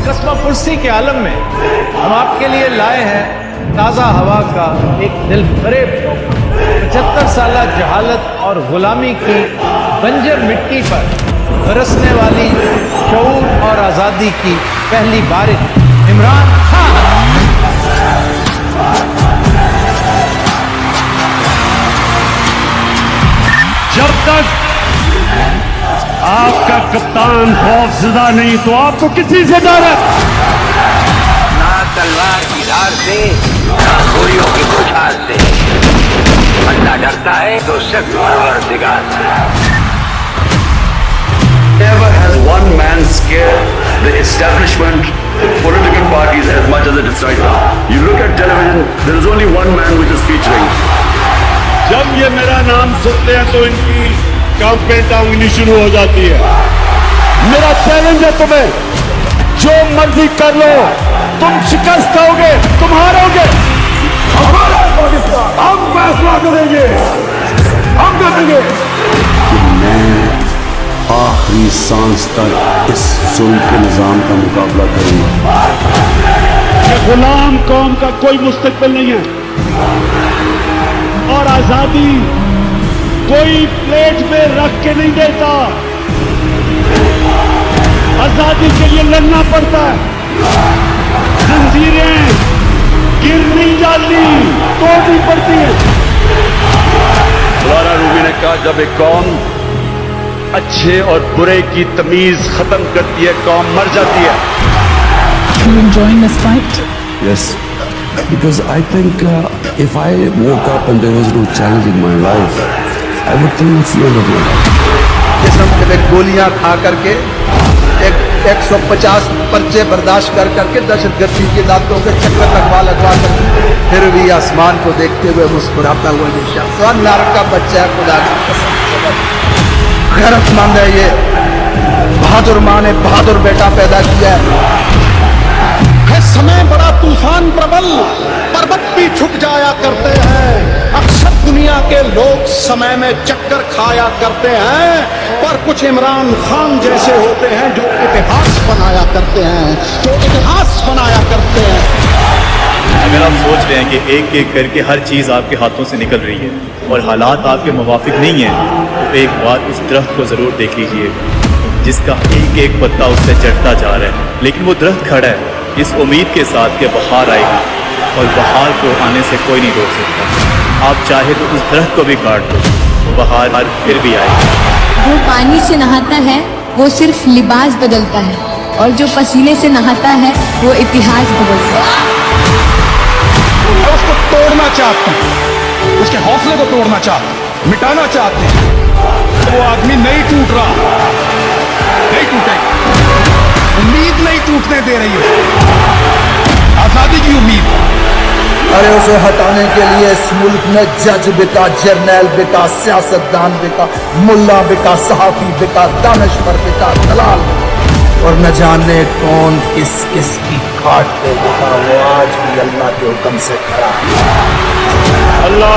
कस्मा पुरसी के आलम में हम आपके लिए लाए हैं ताज़ा हवा का एक दिल फरेब तोहफा। 75 साल जहालत और गुलामी की बंजर मिट्टी पर बरसने वाली शऊर और आज़ादी की पहली बारिश इमरान खान। जब तक आपका कप्तान खौफजदा नहीं तो आपको किसी से डर है? ना तलवार की धार से, ना गोलियों की बौछार से। बंदा डरता है तो सिर्फ परवरदिगार से। Never has one man scared the establishment, the political parties as much as it is right now. You look at television, there is only one man which is featuring. जब ये मेरा नाम सुनते हैं तो इनकी कांपे टांगनी शुरू हो जाती है। मेरा चैलेंज है तुम्हें, जो मर्जी कर लो, तुम शिकस्त खाओगे, तुम हारोगे। हमारा पाकिस्तान, हम फैसला करेंगे, हम करेंगे कि मैं आखिरी सांस तक इस जुल्म के निजाम का मुकाबला करूंगा। कि गुलाम कौम का कोई मुस्तकबिल नहीं है और आजादी कोई प्लेट में रख के नहीं देता। आजादी के लिए लड़ना पड़ता है। जंजीरें गिरनी जाती, तोड़नी पड़ती है। मौलाना रूमी ने कहा, जब एक कौम अच्छे और बुरे की तमीज खत्म करती है, कौम मर जाती है। Are you enjoying this fight? Yes, because I think if I woke up and there was no challenge in my life, I would think it's the end of my life. जिस्म में गोलियां खा करके 150 पर्चे बर्दाश्त कर करके दहशतगर्दी के दांतों के चक्कर लगवा कर फिर भी आसमान को देखते हुए मुस्कुराता हुआ निशान नारक का बच्चा है। खुदा की कसम गैरतमंद है ये। बहादुर माँ ने बहादुर बेटा पैदा किया है। समय बड़ा तूफान प्रबल, पर्वत भी छुट जाया करते हैं। अक्सर दुनिया के लोग समय में चक्कर खाया करते हैं, पर कुछ इमरान खान जैसे होते हैं जो इतिहास बनाया करते हैं, अगर आप सोच रहे हैं कि एक एक करके हर चीज़ आपके हाथों से निकल रही है और हालात आपके मुवाफिक नहीं हैं, तो एक बार उस दरख्त को ज़रूर देख लीजिए जिसका एक एक पत्ता उससे चढ़ता जा रहा है, लेकिन वो दरख्त खड़ा है इस उम्मीद के साथ कि बहार आएगी और बहार को आने से कोई नहीं रोक सकता। आप चाहे तो उस दरख्त को भी काट दो, बहार फिर भी आएगी। जो पानी से नहाता है वो सिर्फ लिबास बदलता है, और जो पसीने से नहाता है वो इतिहास बदलता है। उसको तोड़ना चाहते हैं, उसके हौसले को तोड़ना चाहते हैं, मिटाना चाहते हैं। वो आदमी नहीं टूट रहा, नहीं टूटेगा। उम्मीद नहीं टूटने दे रही है, आजादी की उम्मीद। अरे उसे हटाने के लिए इस मुल्क में जज बिका, जर्नैल बिका, सियासतदान बिका, मुल्ला बिका, सहाफी बिका, दानश्वर बिका, दलाल, और न जाने कौन किस किस की खाट पे बिका। वो आज भी अल्लाह के हुक्म से खड़ा है। अल्लाह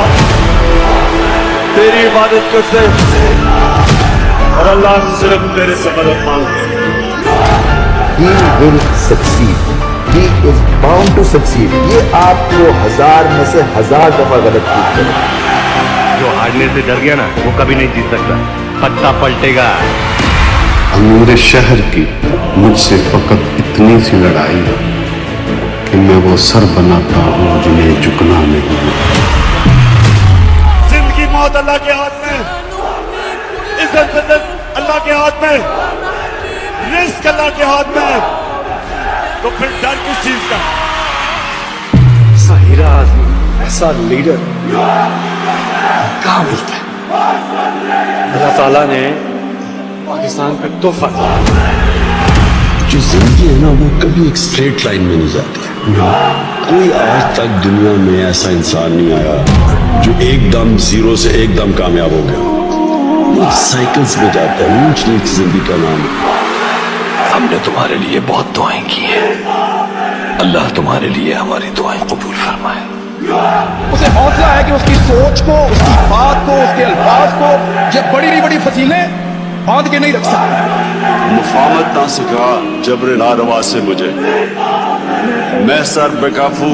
तेरी इबादत करते और अल्लाह सिर्फ तेरे से मदद मांगते। He will succeed. He is bound to succeed. ये आपको 1000 में से 1000 दफा गलत पूछ करेगा। जो हारने से डर गया ना, वो कभी नहीं जीत सकता। पत्ता पलटेगा। अमीर शहर की मुझसे फकत इतनी सी लड़ाई है कि मैं वो सर बनाता हूँ जिन्हें झुकना नहीं है। जिंदगी मौत अल्लाह के हाथ में, इज्जत जिल्लत अल्लाह के हाथ में, रिस्क अल्लाह के हाथ में, तो फिर डर किस चीज का? ऐसा हीरा आदमी, ऐसा लीडर कहाँ मिलता है? अल्लाह ताला ने पाकिस्तान पे तोहफा दिया। जो जिंदगी है ना, वो कभी एक स्ट्रेट लाइन में नहीं जाती। कोई आज तक दुनिया में ऐसा इंसान नहीं आया जो एकदम जीरो से एकदम कामयाब हो गया। वो साइकिल्स में जाता है, ऊंच नीच जिंदगी का नाम है। हमने तुम्हारे लिए बहुत दुआएं की हैं। अल्लाह तुम्हारे लिए हमारी दुआएं कबूल फरमाए। उसे हौसला है कि उसकी सोच को, उसकी बात को, उसके अल्फाज को, ये बड़ी बड़ी फसीलें बांध के नहीं रख सकते। मुफामत ना सिखा जबर नारवा से मुझे, मैं सर बेकाफू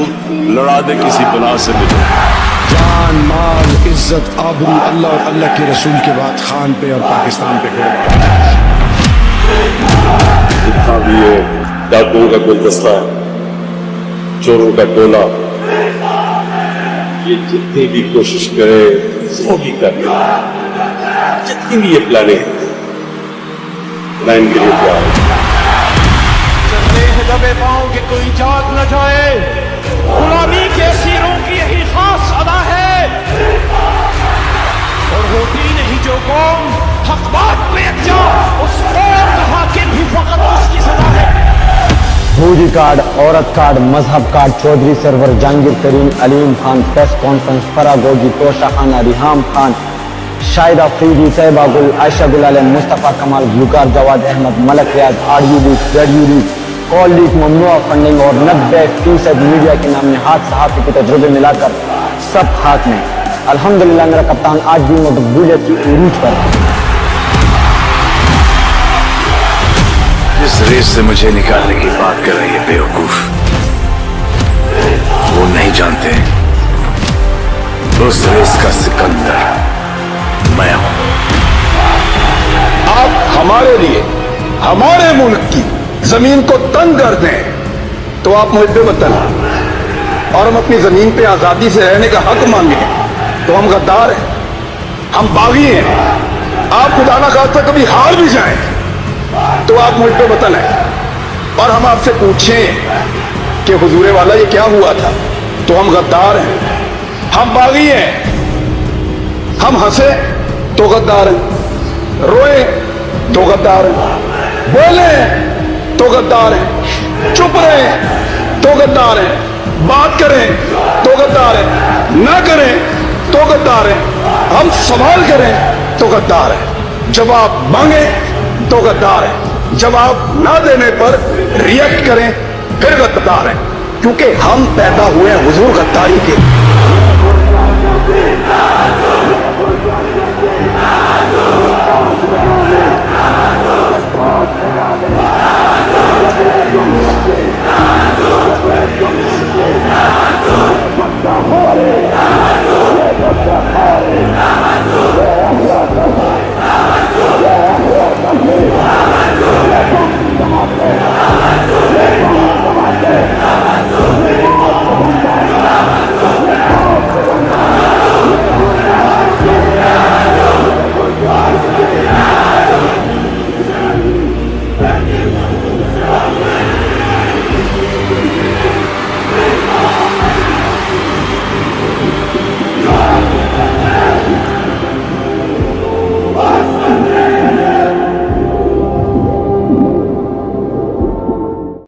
लड़ा दे किसी बना से मुझे। जान, माल, इज्जत, आबरू अल्लाह और अल्लाह के रसूल के बाद खान पे और पाकिस्तान पे कुर्बान। जितना भी ये डाकुओं का गुलदस्ता है, चोरों का टोला, ये जितनी भी कोशिश करे वो भी कर, जितनी भी ये प्लानिंग मैं इनके लिए तैयार हूं। चलते हैं दबे पांव कि कोई जाग न जाए, गुलामी के असीरों की यही खास अदा है, और होती नहीं जो कौम हक बात में अच्छा, उस कौम का हाकिम भी फकत उसकी सदा है। भूरी कार्ड, औरत कार्ड, मजहब कार्ड, चौधरी सरवर, जहांगीर तरीन, अलीम खान, प्रेस कॉन्फ्रेंस, फरागोगी, तोशा खाना, रिहाम खान, शाहिदा अफरीदी, तैयबा गुल, आयशा गुल आलम, मुस्तफ़ा कमाल, गुलकार जवाद अहमद, मलक रियाज, आरयू लीग, जेडयू लीग, कॉल लीग, ममनुआ फंडिंग और 90% मीडिया के नाम हाथ सहाफ़ी के तजुर्बे मिलाकर सब खाक में। अल्हम्दुलिल्लाह मेरा कप्तान आज भी मकबूलियत की उरूज पर है। जिस रेस से मुझे निकालने की बात कर रही है बेवकूफ, वो नहीं जानते उस रेस का सिकंदर मैं हूं। आप हमारे लिए, हमारे मुल्क की जमीन को तंग कर दें तो आप मुझे वतन, और हम अपनी जमीन पे आजादी से रहने का हक मांगे तो हम गद्दार हैं, हम बागी हैं। आप खुदा ना खास्ता कभी हार भी जाएं तो आप मुझ पे वतन है, और हम आपसे पूछें कि हुजूरे वाला ये क्या हुआ था तो हम गद्दार हैं, हम बागी हैं। हम हंसे तो गद्दार हैं, रोए तो गद्दार हैं, बोले तो गद्दार हैं, चुप रहे तो गद्दार हैं, बात करें तो गद्दार हैं, ना करें तो गद्दार हैं, हम सवाल करें तो गद्दार हैं, जवाब मांगे तो गद्दार हैं, जवाब ना देने पर रिएक्ट करें फिर गद्दार हैं, क्योंकि हम पैदा हुए हैं हुजूर गद्दारी के।